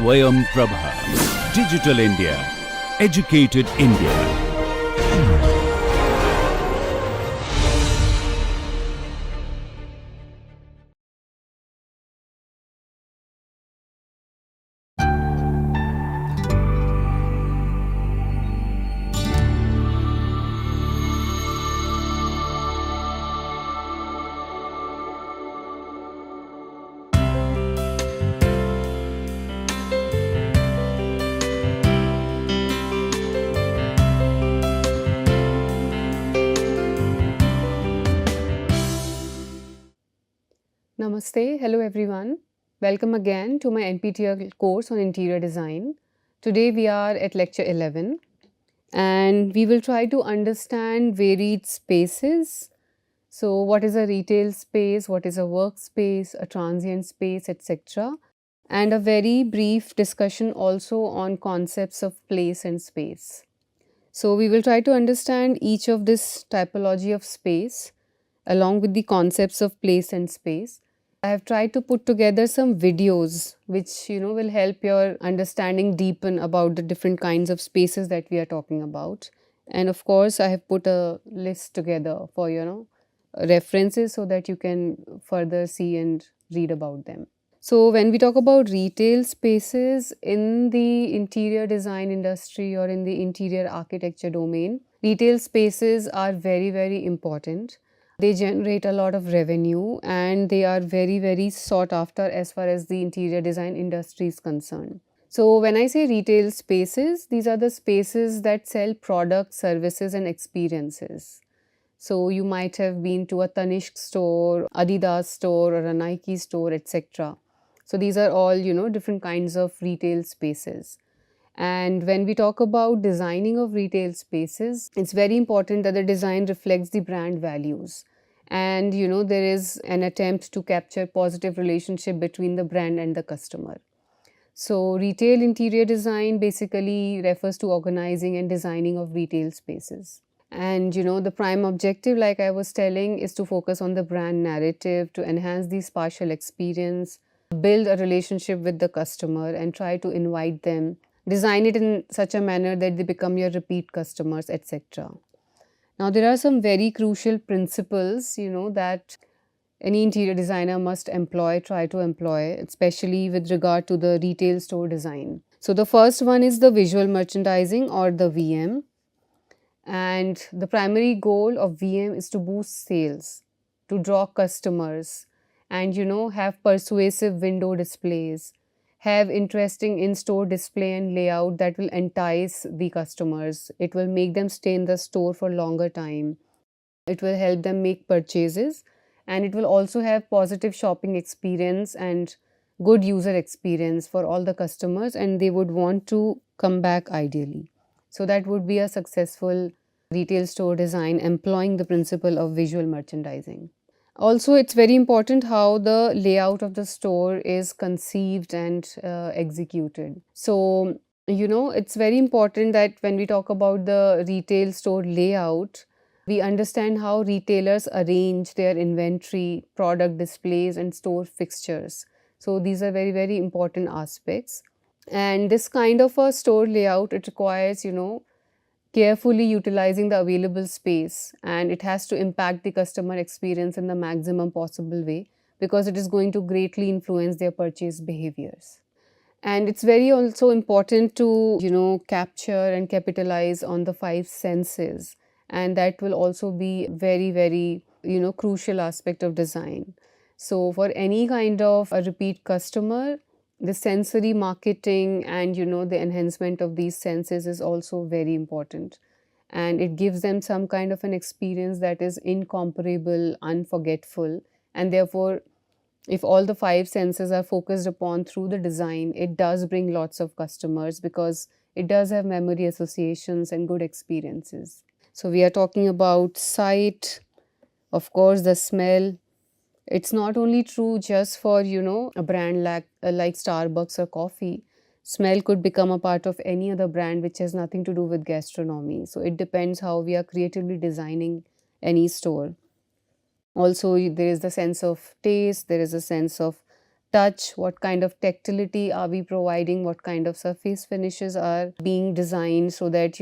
Swayam Prabha. Digital India. Educated India. Namaste, hello everyone. Welcome again to my NPTEL course on interior design. Today we are at lecture 11 and we will try to understand varied spaces. So what is a retail space, what is a workspace, a transient space, etc. And a very brief discussion also on concepts of place and space. So we will try to understand each of this typology of space along with the concepts of place and space. I have tried to put together some videos which will help your understanding deepen about the different kinds of spaces that we are talking about. And of course, I have put a list together for references so that you can further see and read about them. So when we talk about retail spaces in the interior design industry or in the interior architecture domain, retail spaces are very, very important. They generate a lot of revenue and they are very, very sought after as far as the interior design industry is concerned. So when I say retail spaces, these are the spaces that sell products, services and experiences. So you might have been to a Tanishq store, Adidas store or a Nike store, etc. So these are all, different kinds of retail spaces. And when we talk about designing of retail spaces, it's very important that the design reflects the brand values. And, there is an attempt to capture positive relationship between the brand and the customer. So retail interior design basically refers to organizing and designing of retail spaces. And the prime objective, like I was telling, is to focus on the brand narrative, to enhance the spatial experience, build a relationship with the customer and try to invite them, design it in such a manner that they become your repeat customers, etc. Now, there are some very crucial principles, that any interior designer must try to employ, especially with regard to the retail store design. So the first one is the visual merchandising or the VM. And the primary goal of VM is to boost sales, to draw customers, and have persuasive window displays, have interesting in-store display and layout that will entice the customers. It will make them stay in the store for longer time. It will help them make purchases, and it will also have positive shopping experience and good user experience for all the customers, and they would want to come back ideally. So that would be a successful retail store design employing the principle of visual merchandising. Also, it's very important how the layout of the store is conceived and executed. So, it's very important that when we talk about the retail store layout, we understand how retailers arrange their inventory, product displays, and store fixtures. So, these are very, very important aspects. And this kind of a store layout, it requires, carefully utilizing the available space, and it has to impact the customer experience in the maximum possible way because it is going to greatly influence their purchase behaviors. And it's very also important to capture and capitalize on the five senses, and that will also be very, very crucial aspect of design. So for any kind of a repeat customer, the sensory marketing and the enhancement of these senses is also very important, and it gives them some kind of an experience that is incomparable, unforgettable, and therefore if all the five senses are focused upon through the design, it does bring lots of customers because it does have memory associations and good experiences. So we are talking about sight, of course the smell. It's not only true just for, a brand like Starbucks or coffee. Smell could become a part of any other brand which has nothing to do with gastronomy. So it depends how we are creatively designing any store. Also, there is the sense of taste, there is a sense of touch, what kind of tactility are we providing, what kind of surface finishes are being designed so that,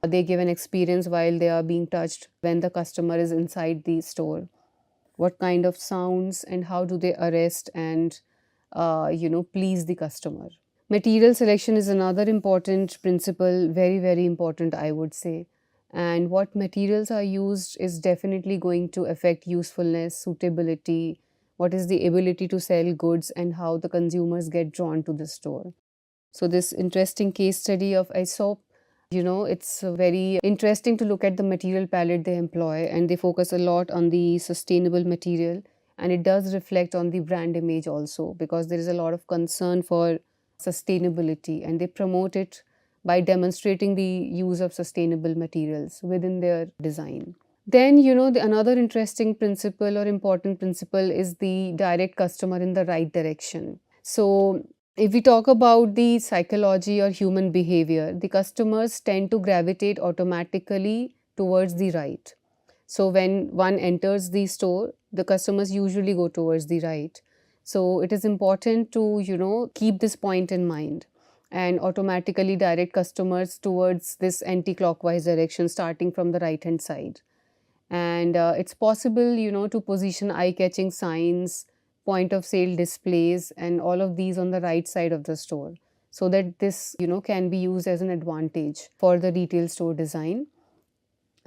they give an experience while they are being touched when the customer is inside the store. What kind of sounds and how do they arrest and, please the customer. Material selection is another important principle, very, very important, I would say. And what materials are used is definitely going to affect usefulness, suitability, what is the ability to sell goods, and how the consumers get drawn to the store. So, this interesting case study of Aesop, it's very interesting to look at the material palette they employ, and they focus a lot on the sustainable material. And it does reflect on the brand image also, because there is a lot of concern for sustainability, and they promote it by demonstrating the use of sustainable materials within their design. Then, another interesting principle or important principle is the direct customer in the right direction. So, if we talk about the psychology or human behavior, the customers tend to gravitate automatically towards the right. So, when one enters the store, the customers usually go towards the right. So, it is important to, keep this point in mind and automatically direct customers towards this anti-clockwise direction starting from the right hand side. And it's possible, to position eye-catching signs, point of sale displays, and all of these on the right side of the store, so that this, can be used as an advantage for the retail store design.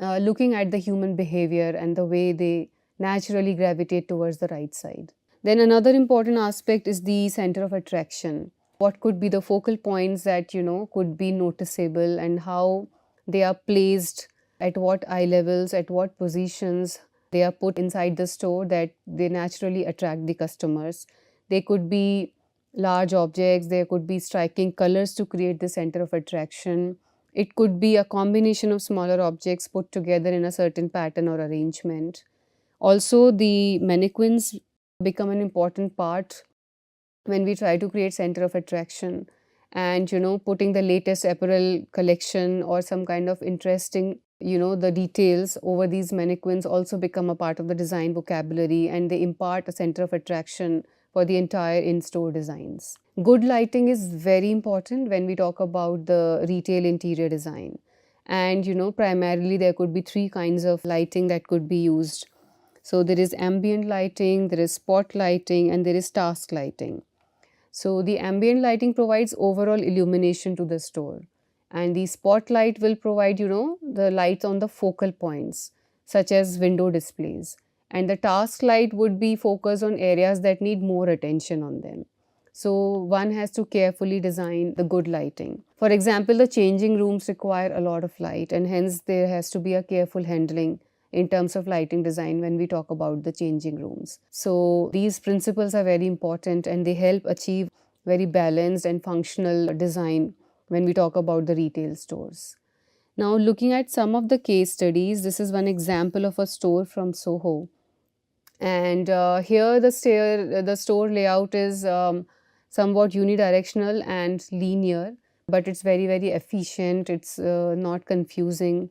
Looking at the human behavior and the way they naturally gravitate towards the right side. Then another important aspect is the center of attraction. What could be the focal points that, could be noticeable, and how they are placed, at what eye levels, at what positions they are put inside the store that they naturally attract the customers. They could be large objects, there could be striking colors to create the center of attraction. It could be a combination of smaller objects put together in a certain pattern or arrangement. Also, the mannequins become an important part when we try to create center of attraction, and putting the latest apparel collection or some kind of interesting, the details over these mannequins also become a part of the design vocabulary, and they impart a center of attraction for the entire in-store designs. Good lighting is very important when we talk about the retail interior design. And primarily there could be three kinds of lighting that could be used. So there is ambient lighting, there is spot lighting, and there is task lighting. So the ambient lighting provides overall illumination to the store, and the spotlight will provide, the lights on the focal points, such as window displays. And the task light would be focused on areas that need more attention on them. So one has to carefully design the good lighting. For example, the changing rooms require a lot of light, and hence there has to be a careful handling in terms of lighting design when we talk about the changing rooms. So these principles are very important, and they help achieve very balanced and functional design when we talk about the retail stores. Now, looking at some of the case studies, this is one example of a store from Soho. And here the store layout is somewhat unidirectional and linear, but it's very, very efficient. It's not confusing.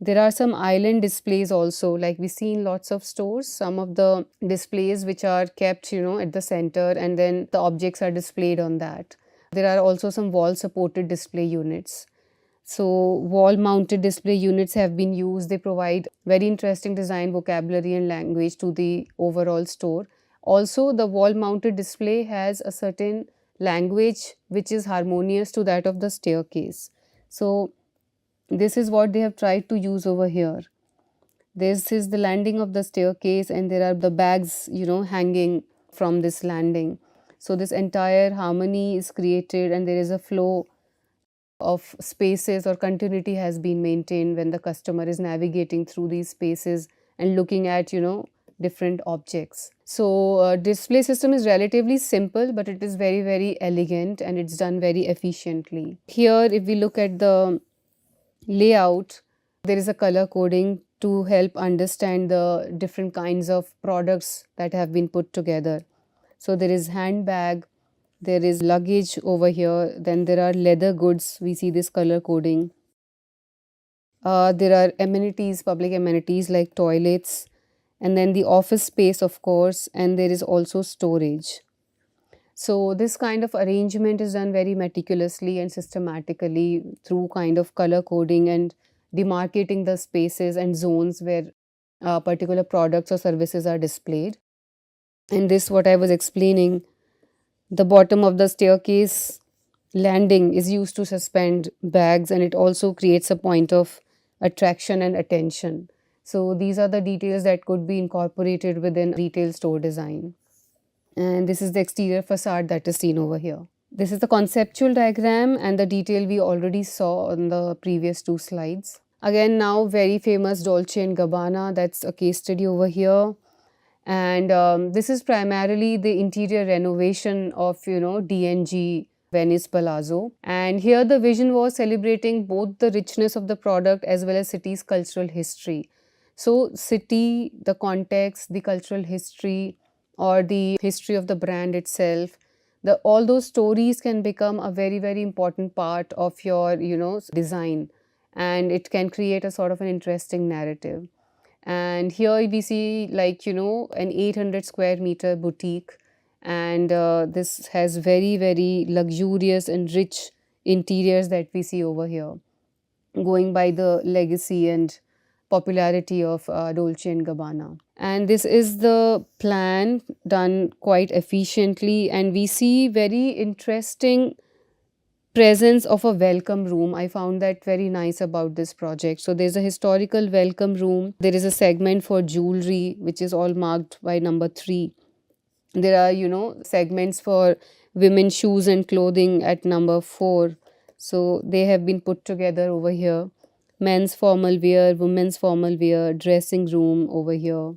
There are some island displays also, like we see in lots of stores, some of the displays which are kept, at the center, and then the objects are displayed on that. There are also some wall supported display units. So wall mounted display units have been used. They provide very interesting design vocabulary and language to the overall store. Also, the wall mounted display has a certain language which is harmonious to that of the staircase. So this is what they have tried to use over here. This is the landing of the staircase, and there are the bags, hanging from this landing. So this entire harmony is created, and there is a flow of spaces, or continuity has been maintained when the customer is navigating through these spaces and looking at, different objects. So display system is relatively simple, but it is very, very elegant, and it's done very efficiently. Here, if we look at the layout, there is a color coding to help understand the different kinds of products that have been put together. So there is handbag, there is luggage over here, then there are leather goods, we see this color coding. There are amenities, public amenities like toilets, and then the office space, of course, and there is also storage. So this kind of arrangement is done very meticulously and systematically through kind of color coding and demarcating the spaces and zones where particular products or services are displayed. And this, what I was explaining, the bottom of the staircase landing is used to suspend bags, and it also creates a point of attraction and attention. So these are the details that could be incorporated within retail store design. And this is the exterior facade that is seen over here. This is the conceptual diagram and the detail we already saw on the previous two slides. Again, now very famous Dolce & Gabbana, that's a case study over here. And this is primarily the interior renovation of, DNG Venice Palazzo. And here the vision was celebrating both the richness of the product as well as city's cultural history. So city, the context, the cultural history, or the history of the brand itself, all those stories can become a very, very important part of your, design, and it can create a sort of an interesting narrative. And here we see, like, an 800 square meter boutique, and this has very, very luxurious and rich interiors that we see over here, going by the legacy and popularity of Dolce & Gabbana. And this is the plan done quite efficiently, and we see very interesting presence of a welcome room. I found that very nice about this project. So there's a historical welcome room. There is a segment for jewelry, which is all marked by number 3. There are, segments for women's shoes and clothing at number 4. So they have been put together over here. Men's formal wear, women's formal wear, dressing room over here.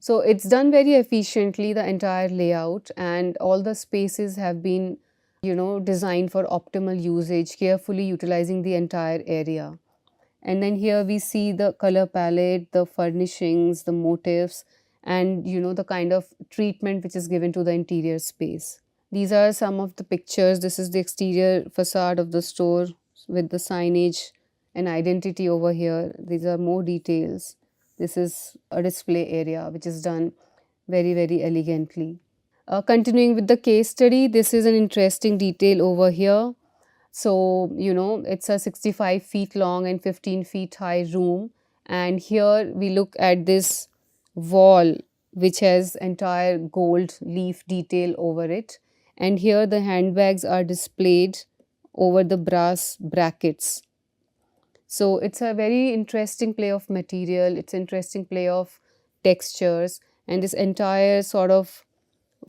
So it's done very efficiently, the entire layout, and all the spaces have been, designed for optimal usage, carefully utilizing the entire area. And then here we see the color palette, the furnishings, the motifs, and the kind of treatment which is given to the interior space. These are some of the pictures. This is the exterior facade of the store with the signage and identity over here. These are more details. This is a display area which is done very, very elegantly. Continuing with the case study, this is an interesting detail over here. So, it's a 65 feet long and 15 feet high room. And here we look at this wall which has entire gold leaf detail over it. And here the handbags are displayed over the brass brackets. So it's a very interesting play of material, it's interesting play of textures, and this entire sort of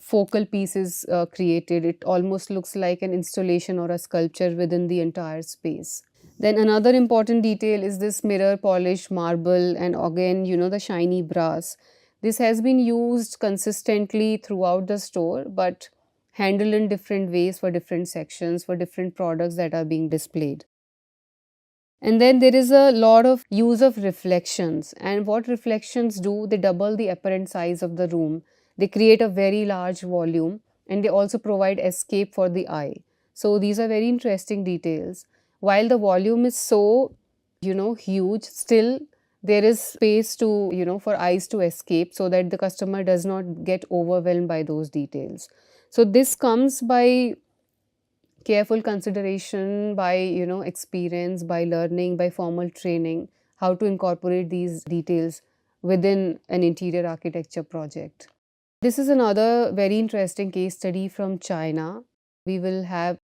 focal piece is created. It almost looks like an installation or a sculpture within the entire space. Then another important detail is this mirror polished marble, and again, the shiny brass. This has been used consistently throughout the store, but handled in different ways for different sections, for different products that are being displayed. And then there is a lot of use of reflections. And what reflections do, they double the apparent size of the room. They create a very large volume, and they also provide escape for the eye. So these are very interesting details. While the volume is so, huge, still there is space to, for eyes to escape, so that the customer does not get overwhelmed by those details. So this comes by careful consideration, by experience, by learning, by formal training, how to incorporate these details within an interior architecture project. This is another very interesting case study from China. We will have,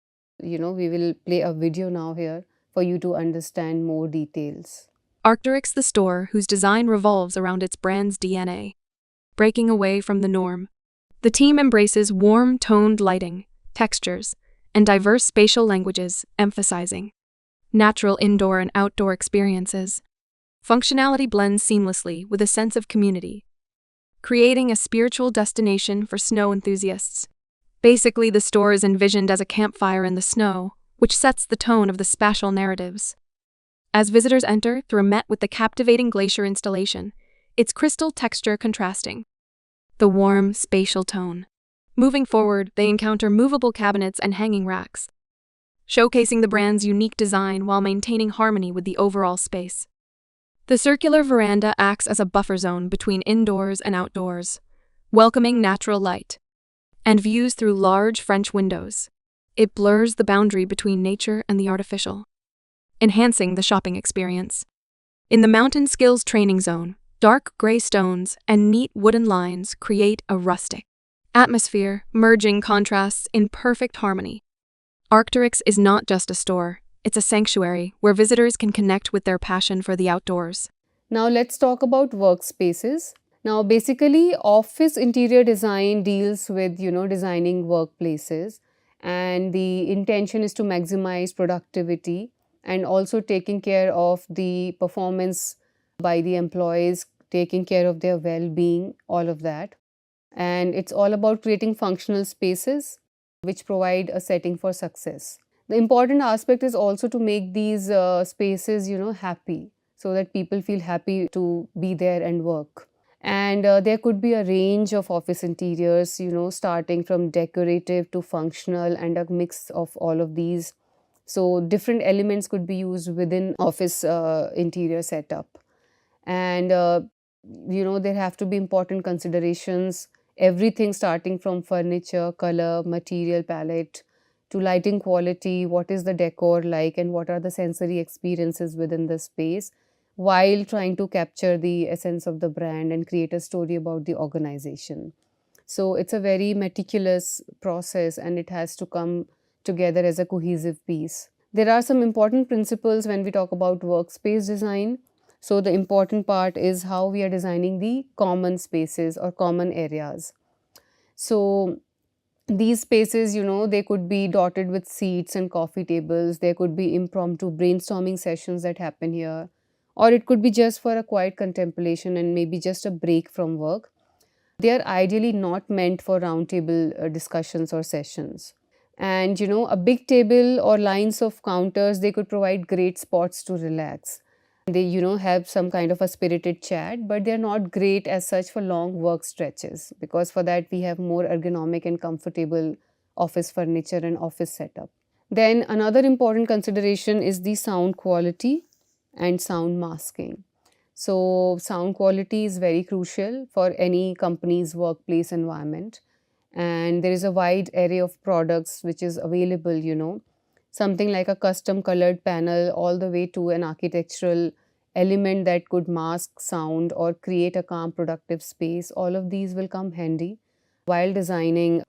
we will play a video now here for you to understand more details. Arc'teryx, the store whose design revolves around its brand's DNA. Breaking away from the norm. The team embraces warm, toned lighting, textures, and diverse spatial languages, emphasizing natural indoor and outdoor experiences. Functionality blends seamlessly with a sense of community, creating a spiritual destination for snow enthusiasts. Basically, the store is envisioned as a campfire in the snow, which sets the tone of the spatial narratives. As visitors enter, they're met with the captivating glacier installation, its crystal texture contrasting the warm, spatial tone. Moving forward, they encounter movable cabinets and hanging racks, showcasing the brand's unique design while maintaining harmony with the overall space. The circular veranda acts as a buffer zone between indoors and outdoors, welcoming natural light. and views through large French windows. It blurs the boundary between nature and the artificial, enhancing the shopping experience. In the Mountain Skills Training Zone, dark gray stones and neat wooden lines create a rustic atmosphere, merging contrasts in perfect harmony. Arc'teryx is not just a store, it's a sanctuary where visitors can connect with their passion for the outdoors. Now let's talk about workspaces. Now basically office interior design deals with, designing workplaces, and the intention is to maximize productivity and also taking care of the performance by the employees, taking care of their well-being, all of that. And it's all about creating functional spaces which provide a setting for success. The important aspect is also to make these spaces, happy, so that people feel happy to be there and work. And there could be a range of office interiors, starting from decorative to functional and a mix of all of these. So different elements could be used within office interior setup. And there have to be important considerations, everything starting from furniture, color, material palette, to lighting quality, what is the decor like, and what are the sensory experiences within the space, while trying to capture the essence of the brand and create a story about the organization. So it's a very meticulous process, and it has to come together as a cohesive piece. There are some important principles when we talk about workspace design. So the important part is how we are designing the common spaces or common areas. So these spaces, they could be dotted with seats and coffee tables. There could be impromptu brainstorming sessions that happen here, or it could be just for a quiet contemplation and maybe just a break from work. They are ideally not meant for roundtable discussions or sessions. And a big table or lines of counters, they could provide great spots to relax. They have some kind of a spirited chat, but they're not great as such for long work stretches, because for that we have more ergonomic and comfortable office furniture and office setup. Then another important consideration is the sound quality and sound masking. So sound quality is very crucial for any company's workplace environment, and there is a wide array of products which is available, something like a custom colored panel all the way to an architectural element that could mask sound or create a calm productive space. All of these will come handy while designing,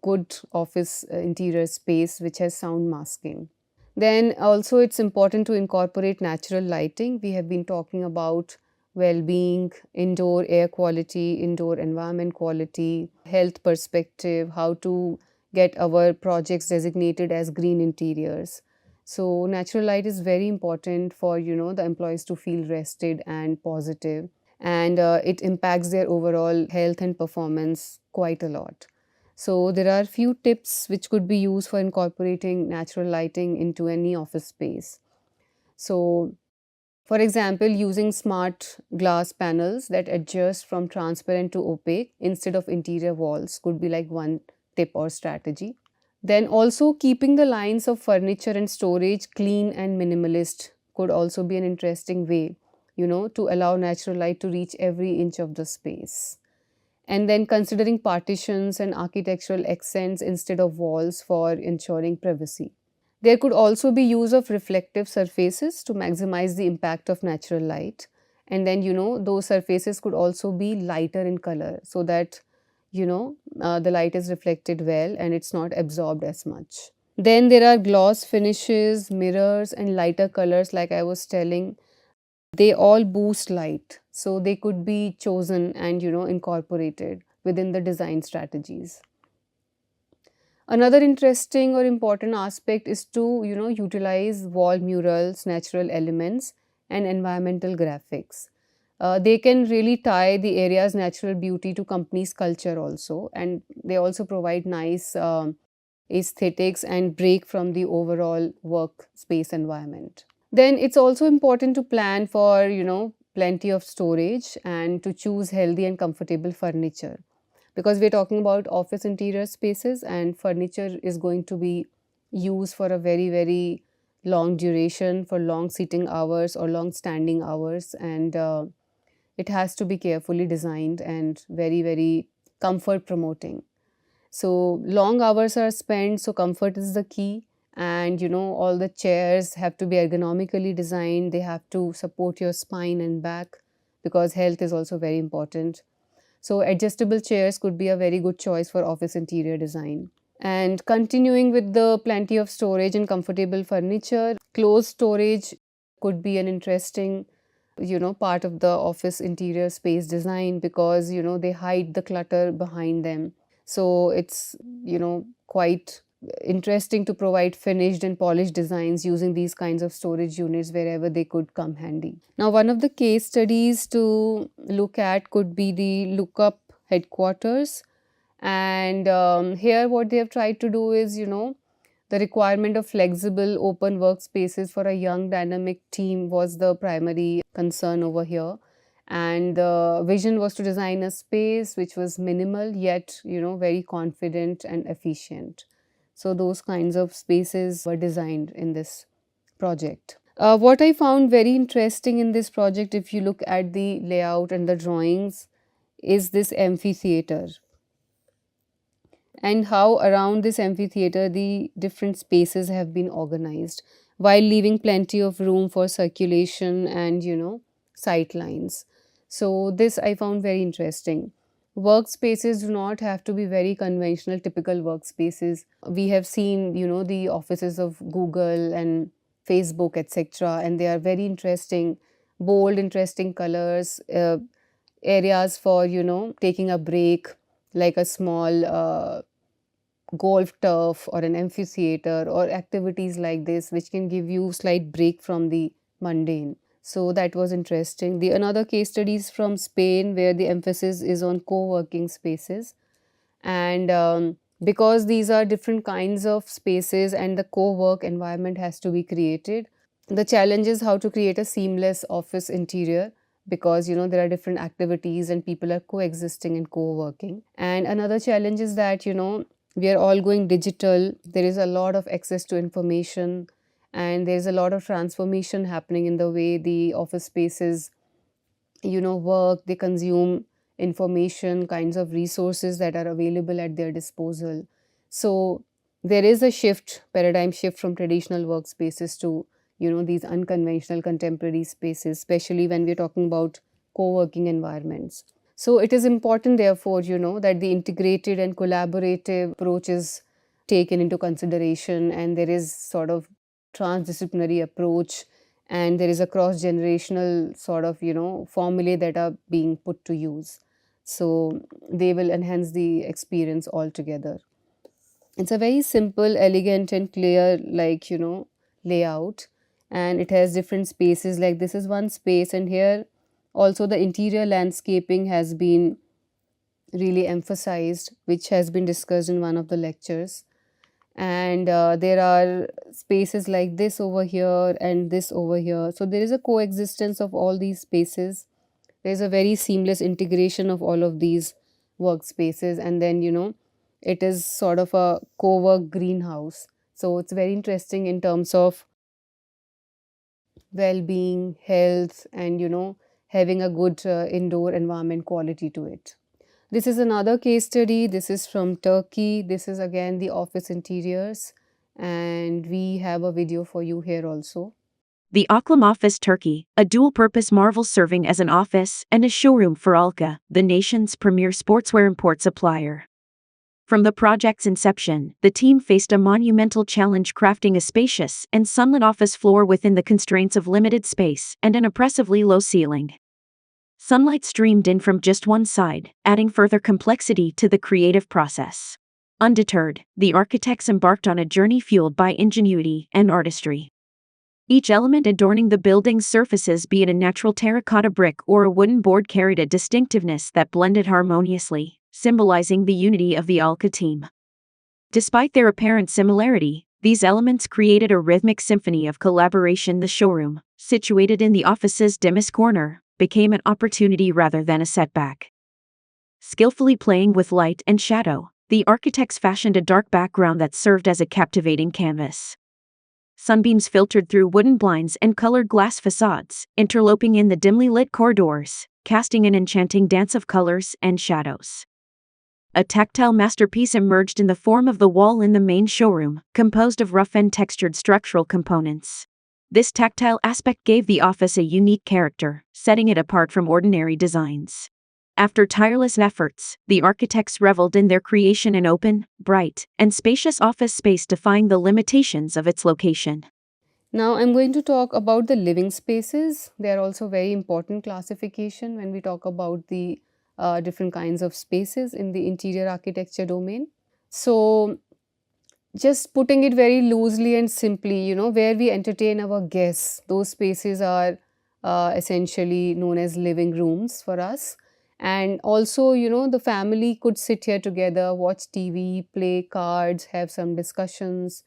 good office interior space which has sound masking. Then also it's important to incorporate natural lighting. We have been talking about well-being, indoor air quality, indoor environment quality, health perspective, how to get our projects designated as green interiors. So natural light is very important for, the employees to feel rested and positive, and it impacts their overall health and performance quite a lot. So there are few tips which could be used for incorporating natural lighting into any office space. So for example, using smart glass panels that adjust from transparent to opaque instead of interior walls could be like one tip or strategy. Then also keeping the lines of furniture and storage clean and minimalist could also be an interesting way, to allow natural light to reach every inch of the space. And then considering partitions and architectural accents instead of walls for ensuring privacy. There could also be use of reflective surfaces to maximize the impact of natural light. And then, those surfaces could also be lighter in color so that, the light is reflected well and it's not absorbed as much. Then there are gloss finishes, mirrors, and lighter colors, like I was telling. They all boost light, so they could be chosen and, incorporated within the design strategies. Another interesting or important aspect is to, utilize wall murals, natural elements, and environmental graphics. They can really tie the area's natural beauty to company's culture also, and they also provide nice aesthetics and break from the overall workspace environment. Then it's also important to plan for, plenty of storage and to choose healthy and comfortable furniture, because we're talking about office interior spaces, and furniture is going to be used for a very, very long duration, for long sitting hours or long standing hours, and it has to be carefully designed and very, very comfort promoting. So long hours are spent, so comfort is the key. And all the chairs have to be ergonomically designed. They have to support your spine and back, because health is also very important. So adjustable chairs could be a very good choice for office interior design. And continuing with the plenty of storage and comfortable furniture, closed storage could be an interesting part of the office interior space design, because they hide the clutter behind them. So it's quite interesting to provide finished and polished designs using these kinds of storage units wherever they could come handy. Now, one of the case studies to look at could be the Lookup headquarters. And here what they have tried to do is the requirement of flexible open workspaces for a young dynamic team was the primary concern over here. And the vision was to design a space which was minimal yet very confident and efficient. So those kinds of spaces were designed in this project. What I found very interesting in this project, if you look at the layout and the drawings, is this amphitheater, and how around this amphitheater the different spaces have been organized, while leaving plenty of room for circulation and sight lines. So this I found very interesting. Workspaces do not have to be very conventional typical workspaces. We have seen the offices of Google and Facebook, etc., and they are very interesting, bold, interesting colors, areas for taking a break, like a small golf turf or an amphitheater or activities like this, which can give you slight break from the mundane. So that was interesting. The another case study is from Spain, where the emphasis is on co-working spaces. And because these are different kinds of spaces and the co-work environment has to be created, the challenge is how to create a seamless office interior, because there are different activities and people are coexisting and co-working. And another challenge is that we are all going digital. There is a lot of access to information, and there's a lot of transformation happening in the way the office spaces work. They consume information, kinds of resources that are available at their disposal. So there is a paradigm shift from traditional workspaces to these unconventional contemporary spaces, especially when we're talking about co-working environments. So it is important, therefore, that the integrated and collaborative approach is taken into consideration, and there is sort of transdisciplinary approach, and there is a cross-generational sort of formulae that are being put to use. So they will enhance the experience altogether. It's a very simple, elegant and clear layout, and it has different spaces. Like this is one space, and here also the interior landscaping has been really emphasized, which has been discussed in one of the lectures. And there are spaces like this over here and this over here. So there is a coexistence of all these spaces. There's a very seamless integration of all of these workspaces, and then it is sort of a co-work greenhouse. So it's very interesting in terms of well-being, health, and having a good indoor environment quality to it. This is another case study. This is from Turkey. This is again the office interiors, and we have a video for you here also. The Aklam Office Turkey, a dual-purpose marvel serving as an office and a showroom for Alka, the nation's premier sportswear import supplier. From the project's inception, the team faced a monumental challenge, crafting a spacious and sunlit office floor within the constraints of limited space and an oppressively low ceiling. Sunlight streamed in from just one side, adding further complexity to the creative process. Undeterred, the architects embarked on a journey fueled by ingenuity and artistry. Each element adorning the building's surfaces, be it a natural terracotta brick or a wooden board, carried a distinctiveness that blended harmoniously, symbolizing the unity of the Alka team. Despite their apparent similarity, these elements created a rhythmic symphony of collaboration. The showroom, situated in the office's dimmest corner, became an opportunity rather than a setback. Skillfully playing with light and shadow, the architects fashioned a dark background that served as a captivating canvas. Sunbeams filtered through wooden blinds and colored glass facades, interloping in the dimly lit corridors, casting an enchanting dance of colors and shadows. A tactile masterpiece emerged in the form of the wall in the main showroom, composed of rough and textured structural components. This tactile aspect gave the office a unique character, setting it apart from ordinary designs. After tireless efforts, the architects reveled in their creation an open, bright, and spacious office space defying the limitations of its location. Now I'm going to talk about the living spaces. They are also very important classification when we talk about the different kinds of spaces in the interior architecture domain. So just putting it very loosely and simply, where we entertain our guests, those spaces are essentially known as living rooms for us. And also, the family could sit here together, watch TV, play cards, have some discussions.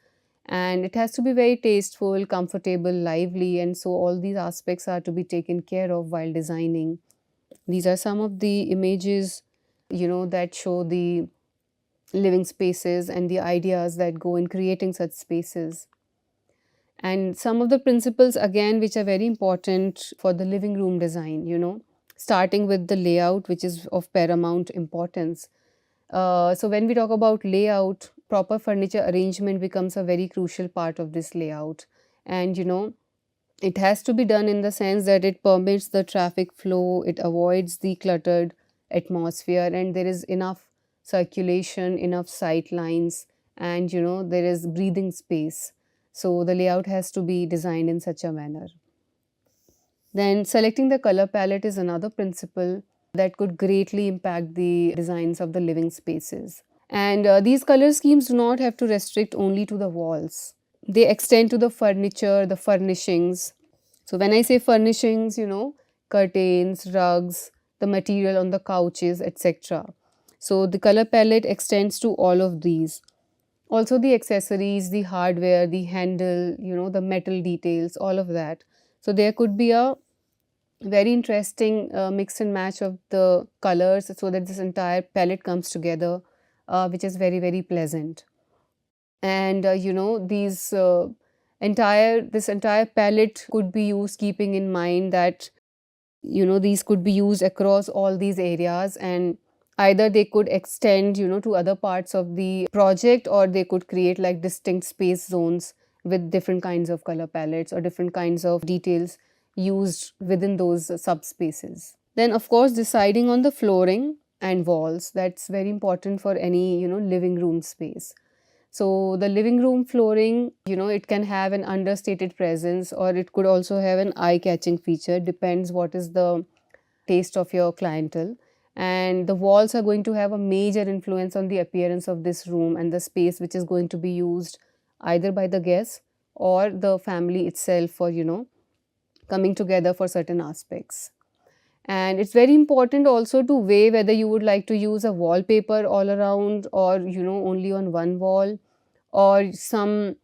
And it has to be very tasteful, comfortable, lively. And so, all these aspects are to be taken care of while designing. These are some of the images, that show the living spaces and the ideas that go in creating such spaces. And some of the principles, again, which are very important for the living room design, starting with the layout, which is of paramount importance. So, when we talk about layout, proper furniture arrangement becomes a very crucial part of this layout. And, it has to be done in the sense that it permits the traffic flow, it avoids the cluttered atmosphere, and there is enough circulation, enough sight lines, and there is breathing space. So the layout has to be designed in such a manner. Then selecting the color palette is another principle that could greatly impact the designs of the living spaces. And these color schemes do not have to restrict only to the walls. They extend to the furniture, the furnishings. So when I say furnishings, curtains, rugs, the material on the couches, etc. So the color palette extends to all of these. Also the accessories, the hardware, the handle, the metal details, all of that. So there could be a very interesting mix and match of the colors so that this entire palette comes together, which is very, very pleasant. And this entire palette could be used keeping in mind that these could be used across all these areas, and either they could extend to other parts of the project, or they could create like distinct space zones with different kinds of color palettes or different kinds of details used within those subspaces. Then of course deciding on the flooring and walls, that's very important for any living room space. So the living room flooring, it can have an understated presence, or it could also have an eye-catching feature, depends what is the taste of your clientele. And the walls are going to have a major influence on the appearance of this room and the space which is going to be used either by the guests or the family itself for, coming together for certain aspects. And it's very important also to weigh whether you would like to use a wallpaper all around, or only on one wall, or some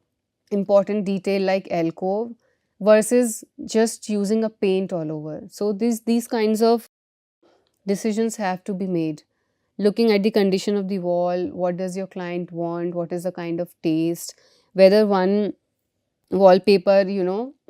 important detail like alcove, versus just using a paint all over. So these kinds of decisions have to be made, looking at the condition of the wall, what does your client want, what is the kind of taste, whether one wallpaper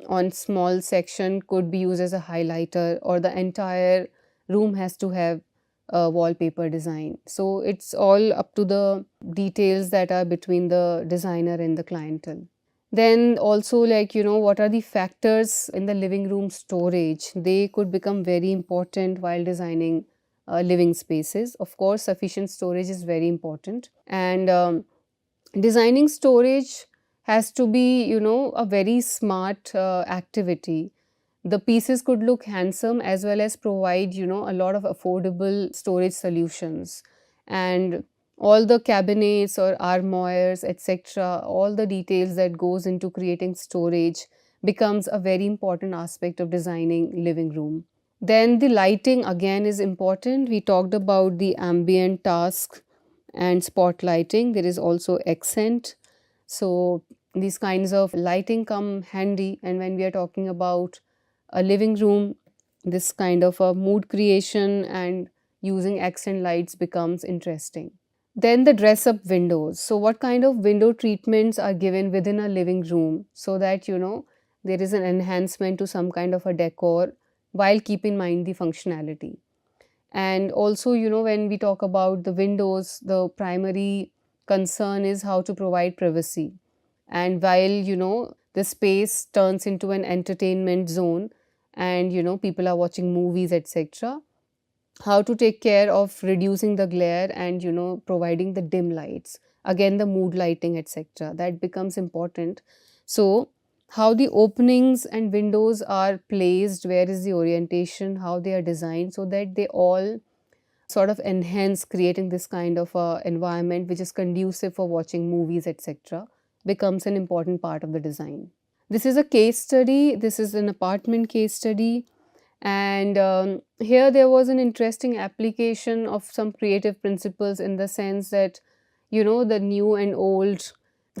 on small section could be used as a highlighter, or the entire room has to have a wallpaper design. So it's all up to the details that are between the designer and the clientele. Then also, like, what are the factors in the living room storage? They could become very important while designing living spaces. Of course, sufficient storage is very important, and designing storage has to be, a very smart activity. The pieces could look handsome as well as provide, a lot of affordable storage solutions. And all the cabinets or armoires, etc., all the details that goes into creating storage becomes a very important aspect of designing living room. Then the lighting again is important. We talked about the ambient task and spotlighting. There is also accent. So these kinds of lighting come handy, and when we are talking about a living room, this kind of a mood creation and using accent lights becomes interesting. Then the dress up windows. So what kind of window treatments are given within a living room so that there is an enhancement to some kind of a decor while keep in mind the functionality. And also, when we talk about the windows, the primary concern is how to provide privacy. And while, the space turns into an entertainment zone and, people are watching movies, etc., how to take care of reducing the glare and, providing the dim lights, again the mood lighting, etc., that becomes important. So how the openings and windows are placed, where is the orientation, how they are designed, so that they all sort of enhance creating this kind of a environment which is conducive for watching movies, etc., becomes an important part of the design. This is a case study. This is an apartment case study. And here there was an interesting application of some creative principles, in the sense that, the new and old,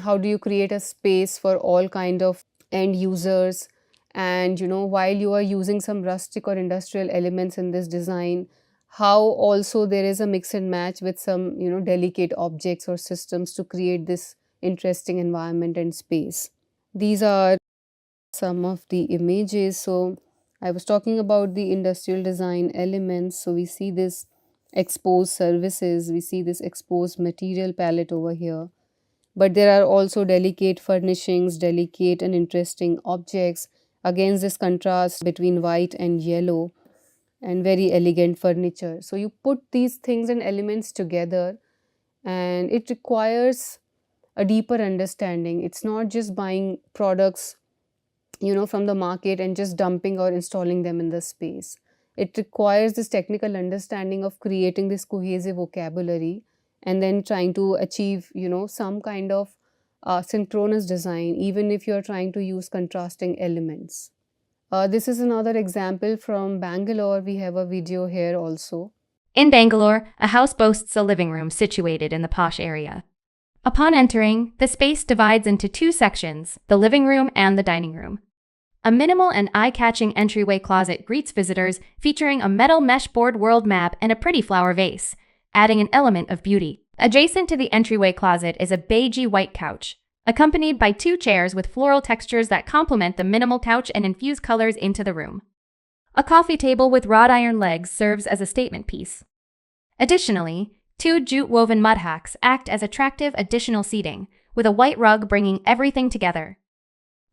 how do you create a space for all kind of end users. And, while you are using some rustic or industrial elements in this design, how also there is a mix and match with some, delicate objects or systems to create this interesting environment and space. These are some of the images. So I was talking about the industrial design elements. So we see this exposed surfaces, we see this exposed material palette over here. But there are also delicate furnishings, delicate and interesting objects against this contrast between white and yellow, and very elegant furniture. So you put these things and elements together, and it requires a deeper understanding. It's not just buying products, from the market and just dumping or installing them in the space. It requires this technical understanding of creating this cohesive vocabulary, and then trying to achieve, some kind of synchronous design, even if you're trying to use contrasting elements. This is another example from Bangalore. We have a video here also. In Bangalore, a house boasts a living room situated in the posh area. Upon entering, the space divides into two sections, the living room and the dining room. A minimal and eye-catching entryway closet greets visitors, featuring a metal mesh board world map and a pretty flower vase, adding an element of beauty. Adjacent to the entryway closet is a beigey white couch, accompanied by two chairs with floral textures that complement the minimal couch and infuse colors into the room. A coffee table with wrought iron legs serves as a statement piece. Additionally, two jute-woven mud hacks act as attractive additional seating, with a white rug bringing everything together.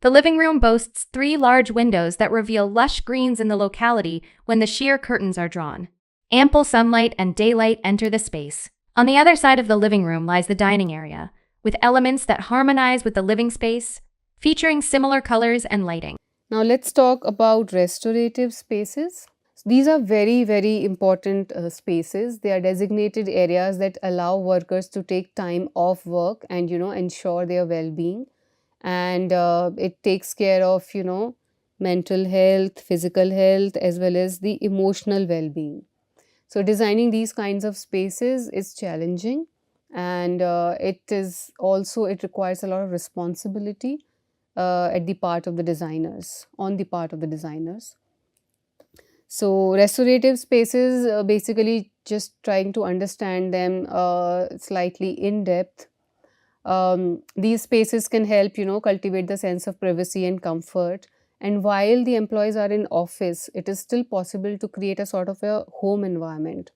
The living room boasts 3 large windows that reveal lush greens in the locality when the sheer curtains are drawn. Ample sunlight and daylight enter the space. On the other side of the living room lies the dining area, with elements that harmonize with the living space, featuring similar colors and lighting. Now let's talk about restorative spaces. These are very, very important spaces. They are designated areas that allow workers to take time off work and, ensure their well-being. And it takes care of, mental health, physical health, as well as the emotional well-being. So designing these kinds of spaces is challenging, and it requires a lot of responsibility on the part of the designers. So restorative spaces, basically just trying to understand them slightly in depth. These spaces can help, cultivate the sense of privacy and comfort. And while the employees are in office, it is still possible to create a sort of a home environment,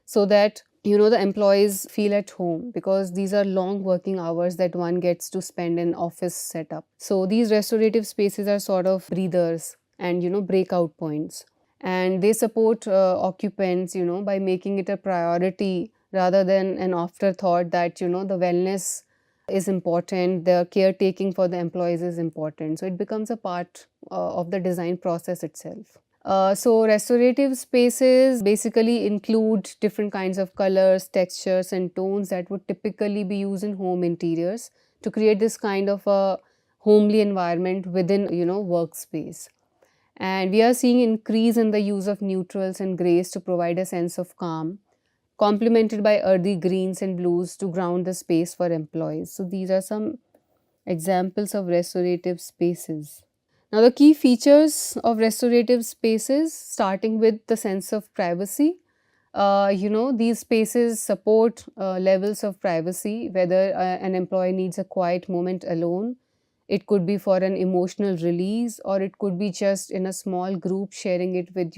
so that, the employees feel at home, because these are long working hours that one gets to spend in office setup. So these restorative spaces are sort of breathers and, breakout points. And they support occupants, by making it a priority rather than an afterthought, that, the wellness is important, the caretaking for the employees is important. So it becomes a part of the design process itself. So restorative spaces basically include different kinds of colors, textures and tones that would typically be used in home interiors to create this kind of a homely environment within, workspace. And we are seeing increase in the use of neutrals and grays to provide a sense of calm, complemented by earthy greens and blues to ground the space for employees. So these are some examples of restorative spaces. Now the key features of restorative spaces, starting with the sense of privacy. These spaces support levels of privacy, whether an employee needs a quiet moment alone. It could be for an emotional release, or it could be just in a small group sharing it with,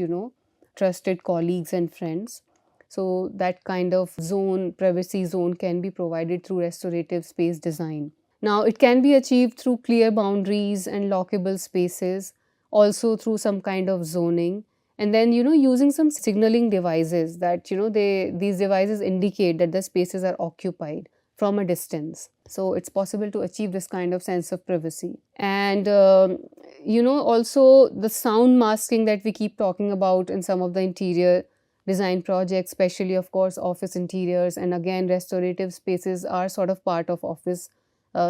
trusted colleagues and friends. So that kind of zone, privacy zone, can be provided through restorative space design. Now, it can be achieved through clear boundaries and lockable spaces, also through some kind of zoning, and then using some signaling devices that these devices indicate that the spaces are occupied from a distance. So it's possible to achieve this kind of sense of privacy. And also the sound masking that we keep talking about in some of the interior design projects, especially of course office interiors, and again restorative spaces are sort of part of office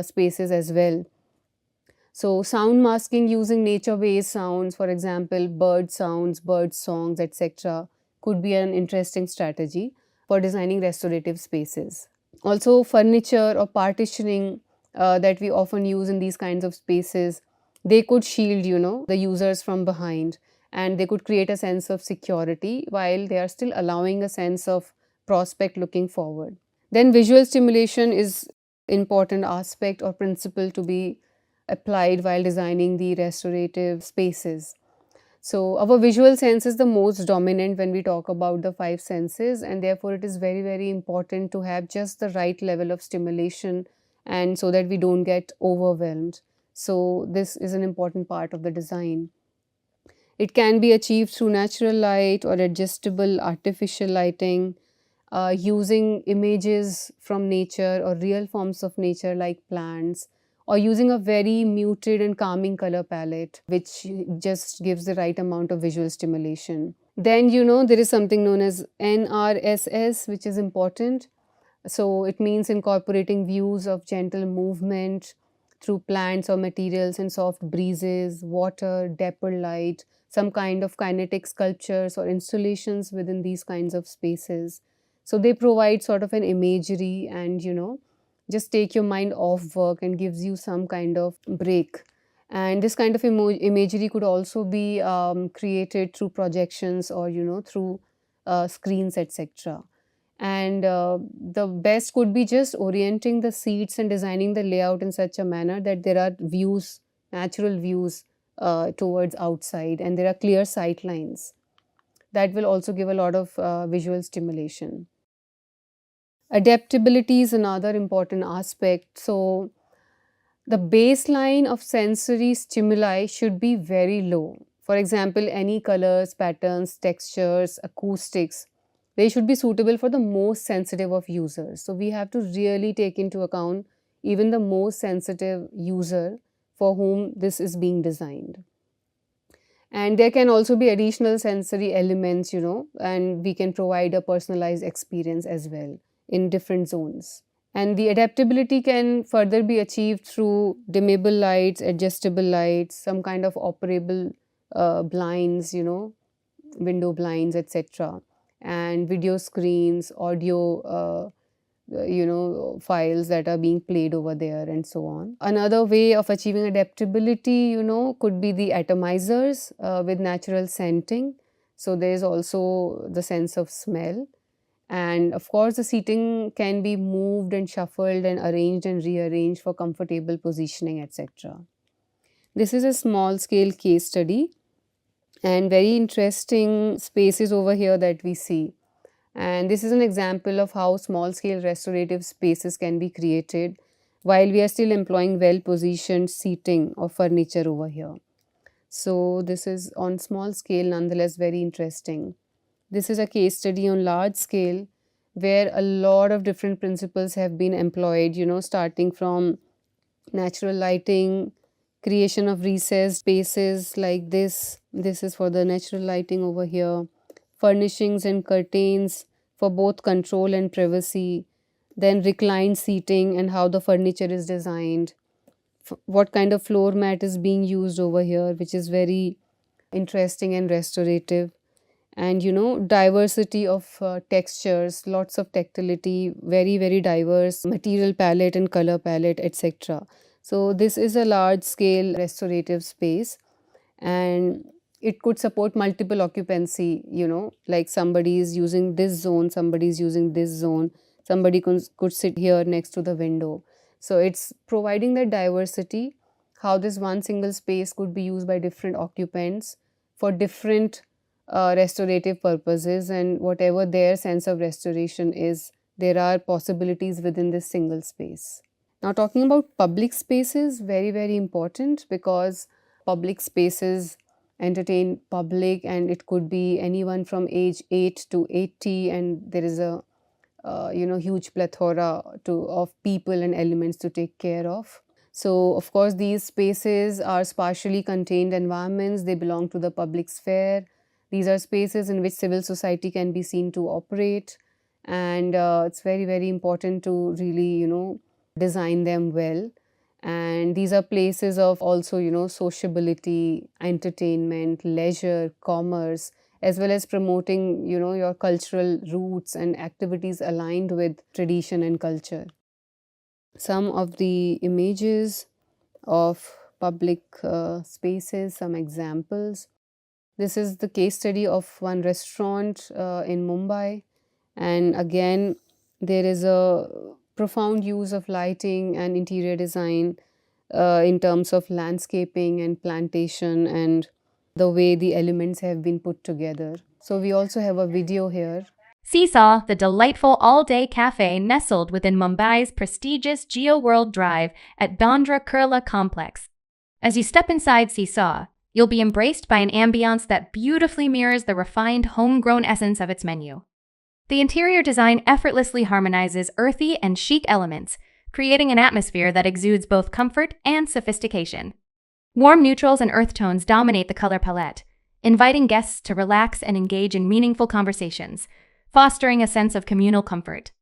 spaces as well. So sound masking using nature-based sounds, for example, bird sounds, bird songs, etc., could be an interesting strategy for designing restorative spaces. Also, furniture or partitioning that we often use in these kinds of spaces, they could shield, the users from behind, and they could create a sense of security while they are still allowing a sense of prospect looking forward. Then visual stimulation is important aspect or principle to be applied while designing the restorative spaces. So our visual sense is the most dominant when we talk about the five senses, and therefore it is very, very important to have just the right level of stimulation, and so that we don't get overwhelmed. So this is an important part of the design. It can be achieved through natural light or adjustable artificial lighting, using images from nature or real forms of nature like plants, or using a very muted and calming color palette, which just gives the right amount of visual stimulation. Then, there is something known as NRSS, which is important. So it means incorporating views of gentle movement through plants or materials and soft breezes, water, dappled light, some kind of kinetic sculptures or installations within these kinds of spaces. So they provide sort of an imagery and, just take your mind off work and gives you some kind of break. And this kind of imagery could also be created through projections or, through screens, etc. And the best could be just orienting the seats and designing the layout in such a manner that there are views, natural views towards outside, and there are clear sight lines. That will also give a lot of visual stimulation. Adaptability is another important aspect. So the baseline of sensory stimuli should be very low. For example, any colors, patterns, textures, acoustics, they should be suitable for the most sensitive of users. So we have to really take into account even the most sensitive user for whom this is being designed. And there can also be additional sensory elements, and we can provide a personalized experience as well in different zones. And the adaptability can further be achieved through dimmable lights, adjustable lights, some kind of operable blinds, window blinds, etc. And video screens, audio, files that are being played over there, and so on. Another way of achieving adaptability, could be the atomizers with natural scenting. So there is also the sense of smell. And of course, the seating can be moved and shuffled and arranged and rearranged for comfortable positioning, etc. This is a small scale case study and very interesting spaces over here that we see. And this is an example of how small scale restorative spaces can be created while we are still employing well positioned seating or furniture over here. So this is on small scale, nonetheless very interesting. This is a case study on large scale where a lot of different principles have been employed, starting from natural lighting, creation of recessed spaces like this. This is for the natural lighting over here. Furnishings and curtains for both control and privacy. Then reclined seating and how the furniture is designed. What kind of floor mat is being used over here, which is very interesting and restorative. And diversity of textures, lots of tactility, very, very diverse material palette and color palette, etc. So this is a large scale restorative space, and it could support multiple occupancy, like somebody is using this zone, somebody is using this zone, somebody could sit here next to the window. So it's providing that diversity, how this one single space could be used by different occupants for different restorative purposes, and whatever their sense of restoration is, there are possibilities within this single space. Now, talking about public spaces, very, very important, because public spaces entertain public, and it could be anyone from age 8 to 80, and there is a huge plethora of people and elements to take care of. So, of course, these spaces are spatially contained environments. They belong to the public sphere. These are spaces in which civil society can be seen to operate, and it's very, very important to really, design them well. And these are places of also, sociability, entertainment, leisure, commerce, as well as promoting, your cultural roots and activities aligned with tradition and culture. Some of the images of public spaces, some examples. This is the case study of one restaurant in Mumbai, and again there is a profound use of lighting and interior design in terms of landscaping and plantation and the way the elements have been put together. So we also have a video here. Seesaw, the delightful all-day cafe nestled within Mumbai's prestigious Geo World Drive at Bandra Kurla complex. As you step inside Seesaw, you'll be embraced by an ambiance that beautifully mirrors the refined, homegrown essence of its menu. The interior design effortlessly harmonizes earthy and chic elements, creating an atmosphere that exudes both comfort and sophistication. Warm neutrals and earth tones dominate the color palette, inviting guests to relax and engage in meaningful conversations, fostering a sense of communal comfort.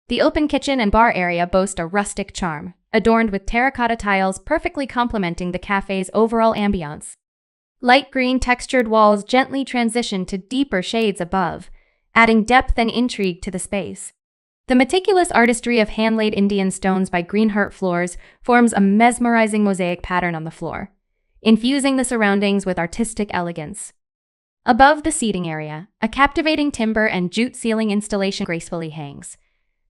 The open kitchen and bar area boast a rustic charm, adorned with terracotta tiles perfectly complementing the cafe's overall ambiance. Light green textured walls gently transition to deeper shades above, adding depth and intrigue to the space. The meticulous artistry of hand-laid Indian stones by Greenheart Floors forms a mesmerizing mosaic pattern on the floor, infusing the surroundings with artistic elegance. Above the seating area, a captivating timber and jute ceiling installation gracefully hangs,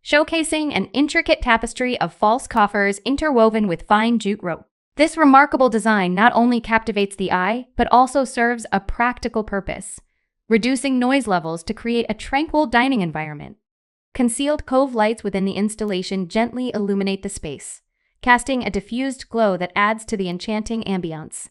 showcasing an intricate tapestry of false coffers interwoven with fine jute rope. This remarkable design not only captivates the eye, but also serves a practical purpose, reducing noise levels to create a tranquil dining environment. Concealed cove lights within the installation gently illuminate the space, casting a diffused glow that adds to the enchanting ambiance.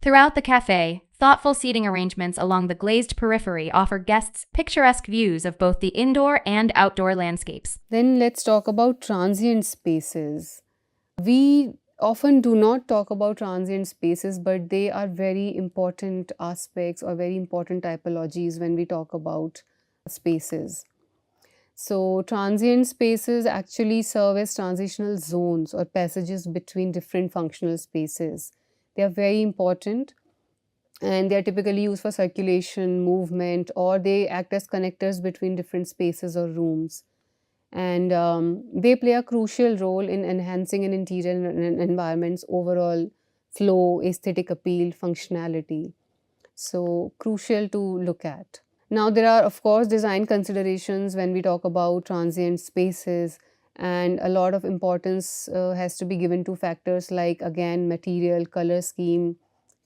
Throughout the cafe, thoughtful seating arrangements along the glazed periphery offer guests picturesque views of both the indoor and outdoor landscapes. Then let's talk about transient spaces. We often do not talk about transient spaces, but they are very important aspects or very important typologies when we talk about spaces. So transient spaces actually serve as transitional zones or passages between different functional spaces. They are very important, and they are typically used for circulation, movement, or they act as connectors between different spaces or rooms. And they play a crucial role in enhancing an interior environment's overall flow, aesthetic appeal, functionality. So crucial to look at. Now, there are, of course, design considerations when we talk about transient spaces, and a lot of importance has to be given to factors like, again, material, color scheme,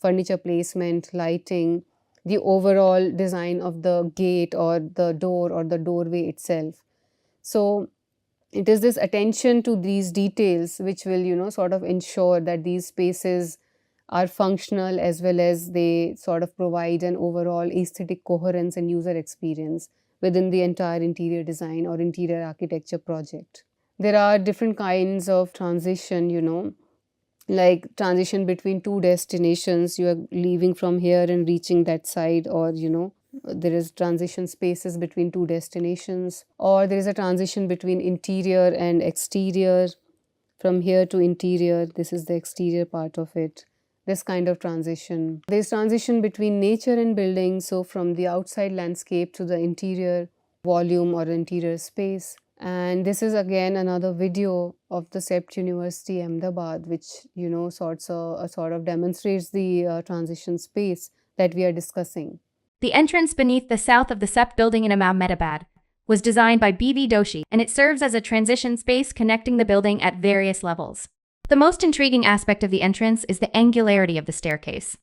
furniture placement, lighting, the overall design of the gate or the door or the doorway itself. So it is this attention to these details which will, sort of ensure that these spaces are functional, as well as they sort of provide an overall aesthetic coherence and user experience within the entire interior design or interior architecture project. There are different kinds of transition, like transition between two destinations. You are leaving from here and reaching that side, or there is transition spaces between two destinations, or there is a transition between interior and exterior, from here to interior. This is the exterior part of it. This kind of transition. There is transition between nature and building, so from the outside landscape to the interior volume or interior space. And this is again another video of the CEPT University Ahmedabad, which sort of demonstrates the transition space that we are discussing. The entrance beneath the south of the CEPT building in Ahmedabad was designed by B.V. Doshi, and it serves as a transition space connecting the building at various levels. The most intriguing aspect of the entrance is the angularity of the staircase.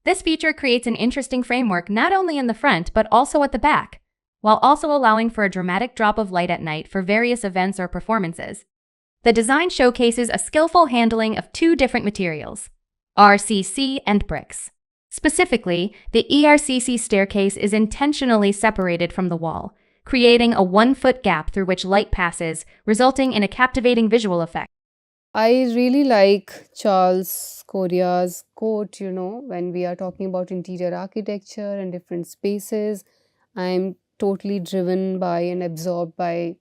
This feature creates an interesting framework not only in the front but also at the back, while also allowing for a dramatic drop of light at night for various events or performances. The design showcases a skillful handling of two different materials, RCC and bricks. Specifically, the ERCC staircase is intentionally separated from the wall, creating a 1-foot gap through which light passes, resulting in a captivating visual effect. I really like Charles Correa's quote, when we are talking about interior architecture and different spaces, I'm totally driven by and absorbed by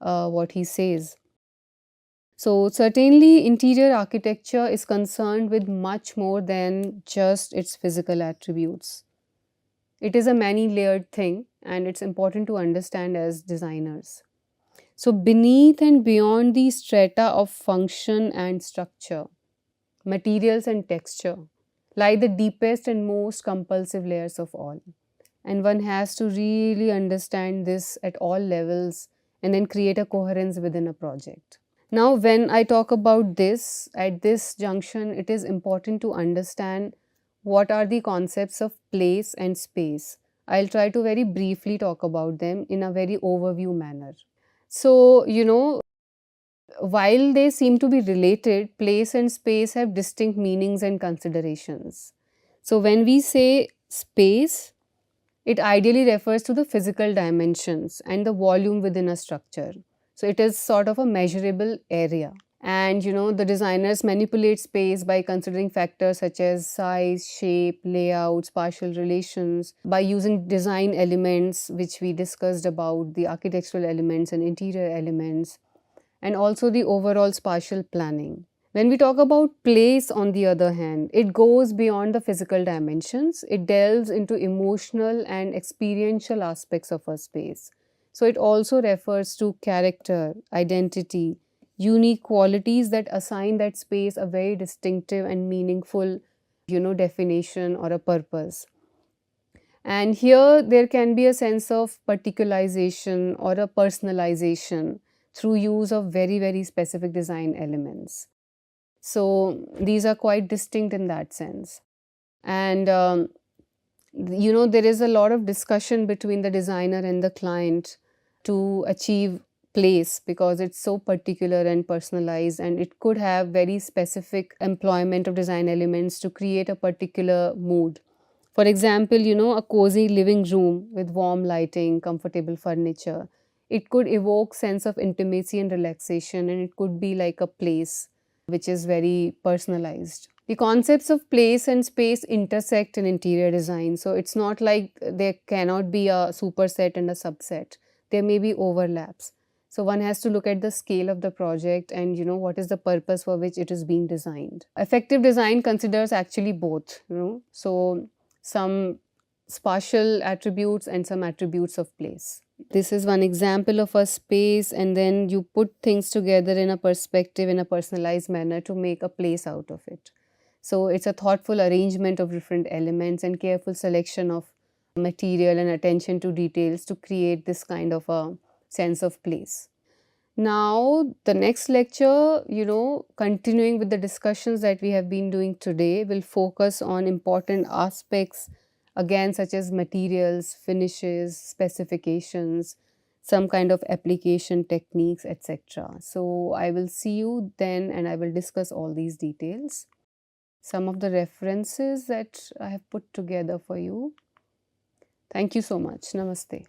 what he says. So, certainly, interior architecture is concerned with much more than just its physical attributes. It is a many layered thing, and it's important to understand as designers. So, beneath and beyond the strata of function and structure, materials and texture, lie the deepest and most compulsive layers of all. And one has to really understand this at all levels and then create a coherence within a project. Now, when I talk about this, at this junction, it is important to understand what are the concepts of place and space. I'll try to very briefly talk about them in a very overview manner. So, while they seem to be related, place and space have distinct meanings and considerations. So, when we say space, it ideally refers to the physical dimensions and the volume within a structure. So, it is sort of a measurable area. And the designers manipulate space by considering factors such as size, shape, layout, spatial relations, by using design elements, which we discussed about the architectural elements and interior elements, and also the overall spatial planning. When we talk about place, on the other hand, it goes beyond the physical dimensions. It delves into emotional and experiential aspects of a space. So it also refers to character, identity, unique qualities that assign that space a very distinctive and meaningful, definition or a purpose. And here there can be a sense of particularization or a personalization through use of very, very specific design elements. So these are quite distinct in that sense. And there is a lot of discussion between the designer and the client to achieve place, because it's so particular and personalized, and it could have very specific employment of design elements to create a particular mood. For example, a cozy living room with warm lighting, comfortable furniture, it could evoke sense of intimacy and relaxation, and it could be like a place which is very personalized. The concepts of place and space intersect in interior design. So it's not like there cannot be a superset and a subset. There may be overlaps. So one has to look at the scale of the project and what is the purpose for which it is being designed. Effective design considers actually both. So some spatial attributes and some attributes of place. This is one example of a space, and then you put things together in a perspective, in a personalized manner to make a place out of it. So it's a thoughtful arrangement of different elements and careful selection of material and attention to details to create this kind of a sense of place. Now, the next lecture, continuing with the discussions that we have been doing today, will focus on important aspects, again, such as materials, finishes, specifications, some kind of application techniques, etc. So, I will see you then and I will discuss all these details. Some of the references that I have put together for you. Thank you so much. Namaste.